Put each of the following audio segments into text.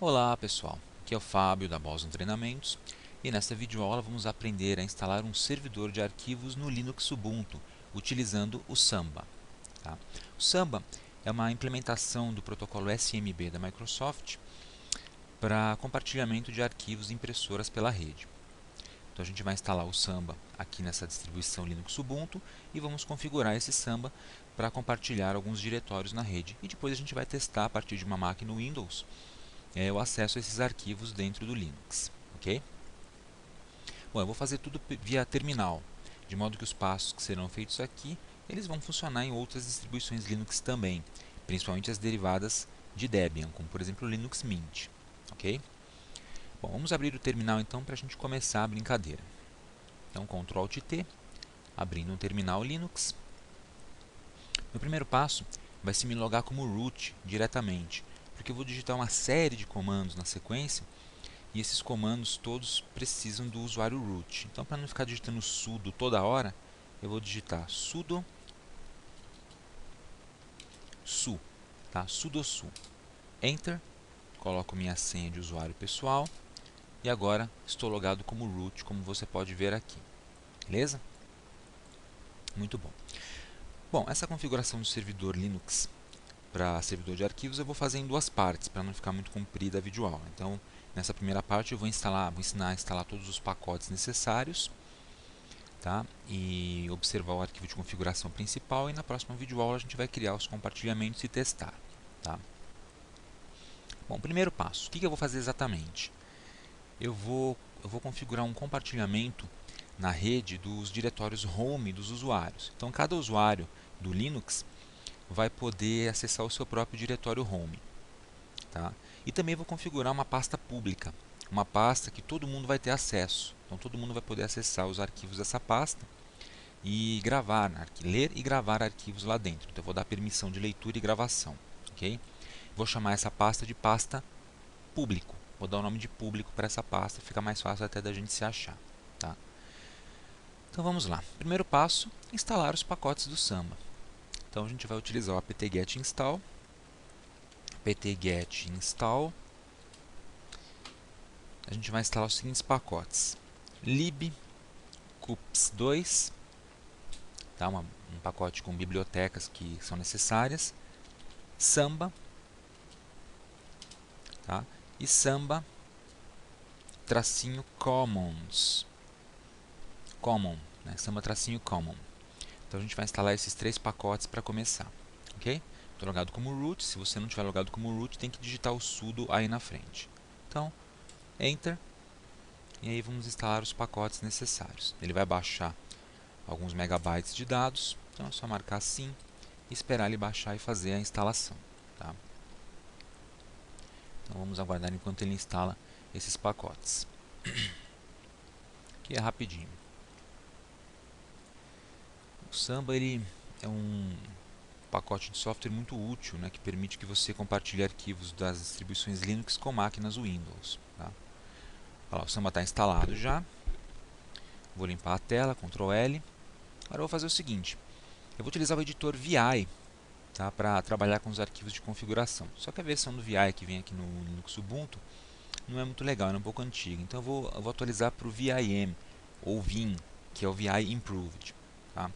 Olá pessoal, aqui é o Fábio da Boston Treinamentos e nesta videoaula vamos aprender a instalar um servidor de arquivos no Linux Ubuntu utilizando o Samba. Tá? O Samba é uma implementação do protocolo SMB da Microsoft para compartilhamento de arquivos e impressoras pela rede. Então a gente vai instalar o Samba aqui nessa distribuição Linux Ubuntu e vamos configurar esse Samba para compartilhar alguns diretórios na rede. E depois a gente vai testar a partir de uma máquina Windows o acesso a esses arquivos dentro do Linux, ok? Bom, eu vou fazer tudo via terminal, de modo que os passos que serão feitos aqui, eles vão funcionar em outras distribuições Linux também, principalmente as derivadas de Debian, como por exemplo o Linux Mint, ok? Bom, vamos abrir o terminal então para a gente começar a brincadeira. Então, Ctrl Alt T, abrindo um terminal Linux. Meu primeiro passo vai ser me logar como root diretamente, porque eu vou digitar uma série de comandos na sequência e esses comandos todos precisam do usuário root. Então, para não ficar digitando sudo toda hora, eu vou digitar sudo su, tá? Sudo su. Enter, coloco minha senha de usuário pessoal e agora estou logado como root, como você pode ver aqui. Beleza? Muito bom. Bom, essa configuração do servidor Linux para servidor de arquivos eu vou fazer em duas partes, para não ficar muito comprida a videoaula. Então, nessa primeira parte eu vou ensinar a instalar todos os pacotes necessários, tá? E observar o arquivo de configuração principal, e na próxima videoaula a gente vai criar os compartilhamentos e testar, tá? Bom, primeiro passo, o que eu vou fazer exatamente? Eu vou configurar um compartilhamento na rede dos diretórios home dos usuários. Então, cada usuário do Linux vai poder acessar o seu próprio diretório home, tá? E também vou configurar uma pasta pública, uma pasta que todo mundo vai ter acesso. Então, todo mundo vai poder acessar os arquivos dessa pasta e gravar, ler e gravar arquivos lá dentro. Então eu vou dar permissão de leitura e gravação, ok? Vou chamar essa pasta de pasta público. Vou dar o nome de público para essa pasta, fica mais fácil até da gente se achar, tá? Então vamos lá. Primeiro passo, instalar os pacotes do Samba. Então a gente vai utilizar o apt-get install, apt-get install. A gente vai instalar os seguintes pacotes: lib cups2, tá? Um pacote com bibliotecas que são necessárias, Samba, tá? E Samba tracinho commons, common, né? Samba tracinho common. Então a gente vai instalar esses três pacotes para começar, ok? Estou logado como root. Se você não tiver logado como root, tem que digitar o sudo aí na frente. Então, enter, e aí vamos instalar os pacotes necessários. Ele vai baixar alguns megabytes de dados, então é só marcar sim e esperar ele baixar e fazer a instalação, tá? Então vamos aguardar enquanto ele instala esses pacotes, que é rapidinho. O Samba ele é um pacote de software muito útil, né, que permite que você compartilhe arquivos das distribuições Linux com máquinas Windows, tá? Olha lá, o Samba está instalado já. Vou limpar a tela, Ctrl L. Agora eu vou fazer o seguinte: eu vou utilizar o editor VI, tá, para trabalhar com os arquivos de configuração. Só que a versão do VI que vem aqui no Linux Ubuntu não é muito legal, é um pouco antiga. Então eu vou atualizar para o VIM ou Vim, que é o VI Improved, tá?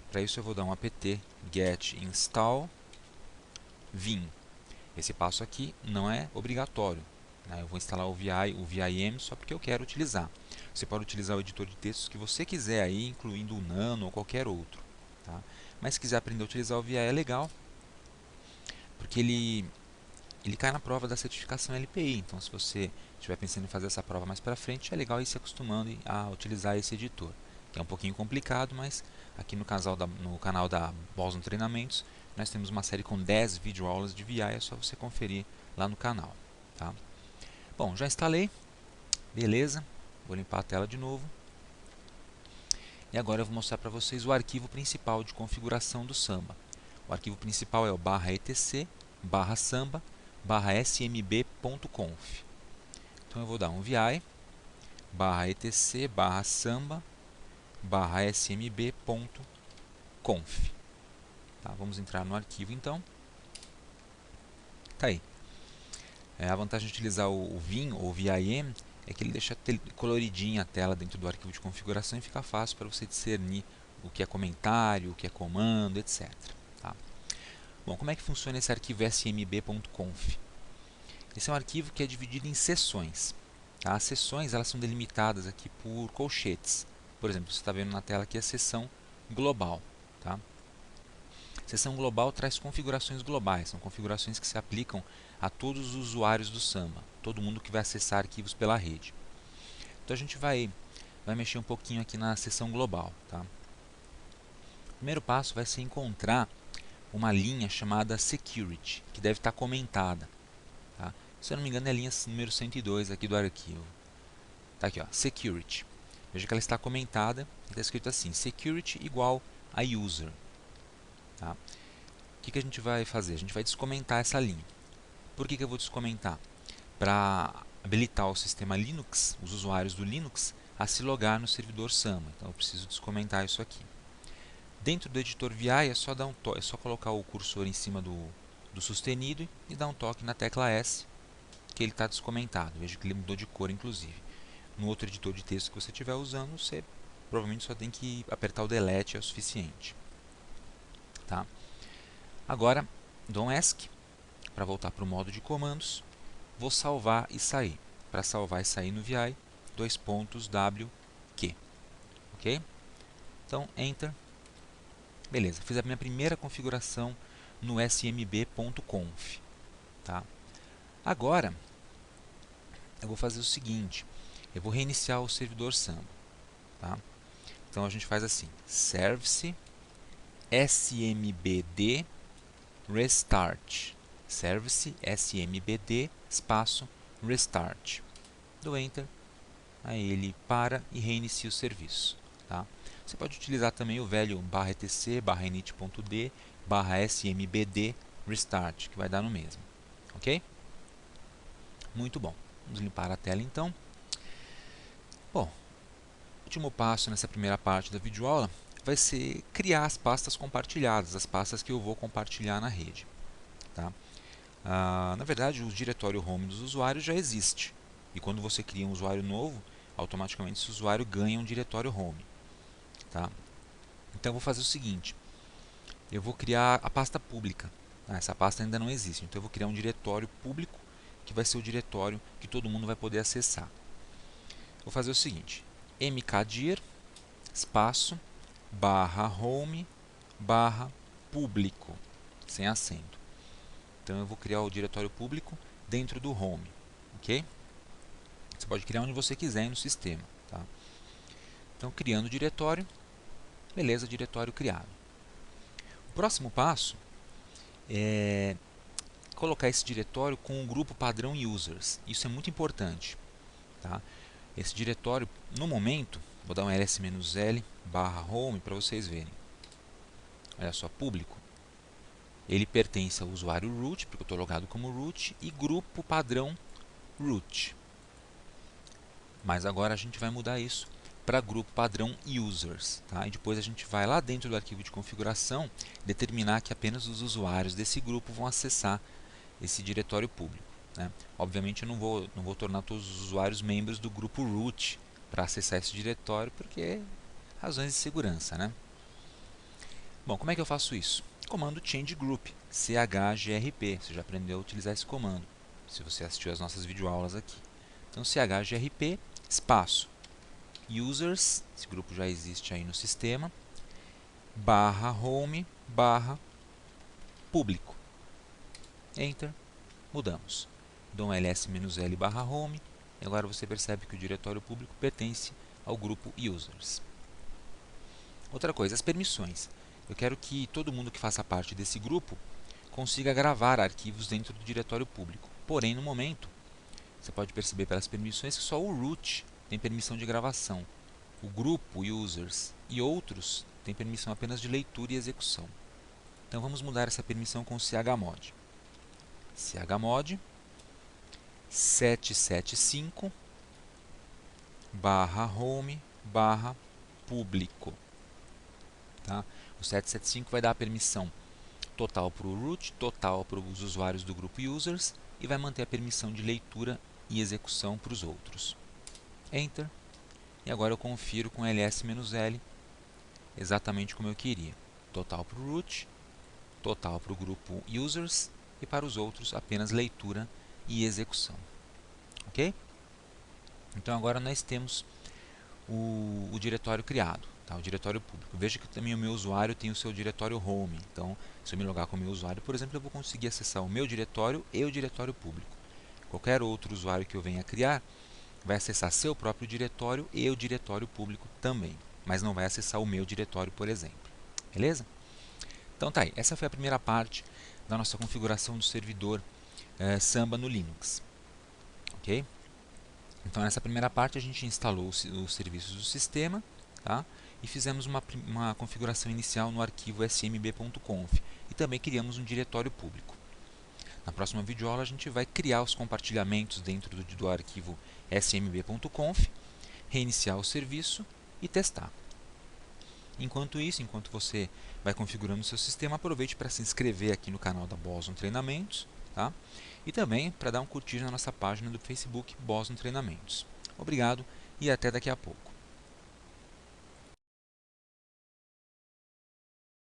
Para isso eu vou dar um apt-get install Vim. Esse passo aqui não é obrigatório, né? Eu vou instalar o VIM só porque eu quero utilizar. Você pode utilizar o editor de textos que você quiser aí, incluindo o Nano ou qualquer outro, tá? Mas se quiser aprender a utilizar o VI é legal, porque ele cai na prova da certificação LPI. Então, se você estiver pensando em fazer essa prova mais para frente, é legal ir se acostumando a utilizar esse editor, que é um pouquinho complicado, mas aqui no canal da Boston Treinamentos nós temos uma série com 10 videoaulas de VI, é só você conferir lá no canal, tá? Bom, já instalei, beleza, vou limpar a tela de novo. E agora eu vou mostrar para vocês o arquivo principal de configuração do Samba. O arquivo principal é o /etc /samba /smb.conf. Então eu vou dar um vi /etc /samba /smb.conf. Tá, vamos entrar no arquivo então. Tá aí. A vantagem de utilizar o Vim ou VIM é que ele deixa coloridinha a tela dentro do arquivo de configuração e fica fácil para você discernir o que é comentário, o que é comando, etc. Tá? Bom, como é que funciona esse arquivo smb.conf? Esse é um arquivo que é dividido em seções. Tá? As seções elas são delimitadas aqui por colchetes. Por exemplo, você está vendo na tela aqui a seção global. Tá? Seção global traz configurações globais, são configurações que se aplicam a todos os usuários do Samba, todo mundo que vai acessar arquivos pela rede. Então a gente vai mexer um pouquinho aqui na seção global. Tá? O primeiro passo vai ser encontrar uma linha chamada Security, que deve estar comentada. Tá? Se eu não me engano é a linha número 102 aqui do arquivo. Tá aqui, ó, Security. Veja que ela está comentada e está escrito assim, Security igual a User. Tá? O que a gente vai fazer? A gente vai descomentar essa linha. Por que eu vou descomentar? Para habilitar o sistema Linux, os usuários do Linux, a se logar no servidor Samba. Então eu preciso descomentar isso aqui. Dentro do editor VI é só colocar o cursor em cima do sustenido e dar um toque na tecla S, que ele está descomentado. Veja que ele mudou de cor, inclusive. No outro editor de texto que você estiver usando, você provavelmente só tem que apertar o Delete, é o suficiente. Tá? Agora, dou um ESC para voltar para o modo de comandos. Vou salvar e sair. Para salvar e sair no VI, WQ. Ok? Então, Enter. Beleza, fiz a minha primeira configuração no smb.conf. Tá? Agora, eu vou fazer o seguinte. Eu vou reiniciar o servidor Samba. Tá? Então, a gente faz assim. Service smbd restart. Service smbd espaço restart. Dou Enter. Aí ele para e reinicia o serviço. Tá? Você pode utilizar também o velho /etc/init.d /smbd restart, que vai dar no mesmo. Ok? Muito bom. Vamos limpar a tela então. Bom, o último passo nessa primeira parte da videoaula vai ser criar as pastas compartilhadas, as pastas que eu vou compartilhar na rede. Tá? Na verdade, o diretório home dos usuários já existe. E quando você cria um usuário novo, automaticamente esse usuário ganha um diretório home. Tá? Então eu vou fazer o seguinte, eu vou criar a pasta pública. Essa pasta ainda não existe, então eu vou criar um diretório público que vai ser o diretório que todo mundo vai poder acessar. Vou fazer o seguinte, mkdir espaço /home /público, sem acento. Então eu vou criar o diretório público dentro do home, ok? Você pode criar onde você quiser no sistema. Tá? Então criando o diretório, beleza, diretório criado. O próximo passo é colocar esse diretório com o grupo padrão users. Isso é muito importante. Tá? Esse diretório, no momento, vou dar um ls-l /home para vocês verem. Olha só, público. Ele pertence ao usuário root, porque eu estou logado como root, e grupo padrão root. Mas agora a gente vai mudar isso para grupo padrão users. Tá? E depois a gente vai lá dentro do arquivo de configuração determinar que apenas os usuários desse grupo vão acessar esse diretório público. Né? Obviamente eu não vou tornar todos os usuários membros do grupo root para acessar esse diretório, porque razões de segurança. Né? Bom, como é que eu faço isso? Comando change group, chgrp. Você já aprendeu a utilizar esse comando, se você assistiu às nossas videoaulas aqui. Então chgrp espaço users, esse grupo já existe aí no sistema, /home /público. Enter. Mudamos. Dou um ls-l /home e agora você percebe que o diretório público pertence ao grupo users. Outra coisa, as permissões. Eu quero que todo mundo que faça parte desse grupo consiga gravar arquivos dentro do diretório público. Porém, no momento, você pode perceber pelas permissões que só o root tem permissão de gravação. O grupo, users e outros têm permissão apenas de leitura e execução. Então vamos mudar essa permissão com chmod. Chmod 775 /home /público. Tá? O 775 vai dar a permissão total para o root, total para os usuários do grupo users e vai manter a permissão de leitura e execução para os outros. Enter. E agora eu confiro com ls-l exatamente como eu queria. Total para o root, total para o grupo users e para os outros apenas leitura e execução. Ok? Então agora nós temos o diretório criado, tá? O diretório público. Veja que também o meu usuário tem o seu diretório home. Então, se eu me logar com o meu usuário, por exemplo, eu vou conseguir acessar o meu diretório e o diretório público. Qualquer outro usuário que eu venha criar vai acessar seu próprio diretório e o diretório público também, mas não vai acessar o meu diretório, por exemplo. Beleza? Então tá aí, essa foi a primeira parte da nossa configuração do servidor Samba no Linux. Ok? Então nessa primeira parte a gente instalou os serviços do sistema, tá? E fizemos uma configuração inicial no arquivo smb.conf e também criamos um diretório público. Na próxima videoaula a gente vai criar os compartilhamentos dentro do arquivo smb.conf, reiniciar o serviço e testar. Enquanto isso, enquanto você vai configurando o seu sistema, aproveite para se inscrever aqui no canal da Boson Treinamentos, tá? E também para dar um curtir na nossa página do Facebook Boson Treinamentos. Obrigado e até daqui a pouco.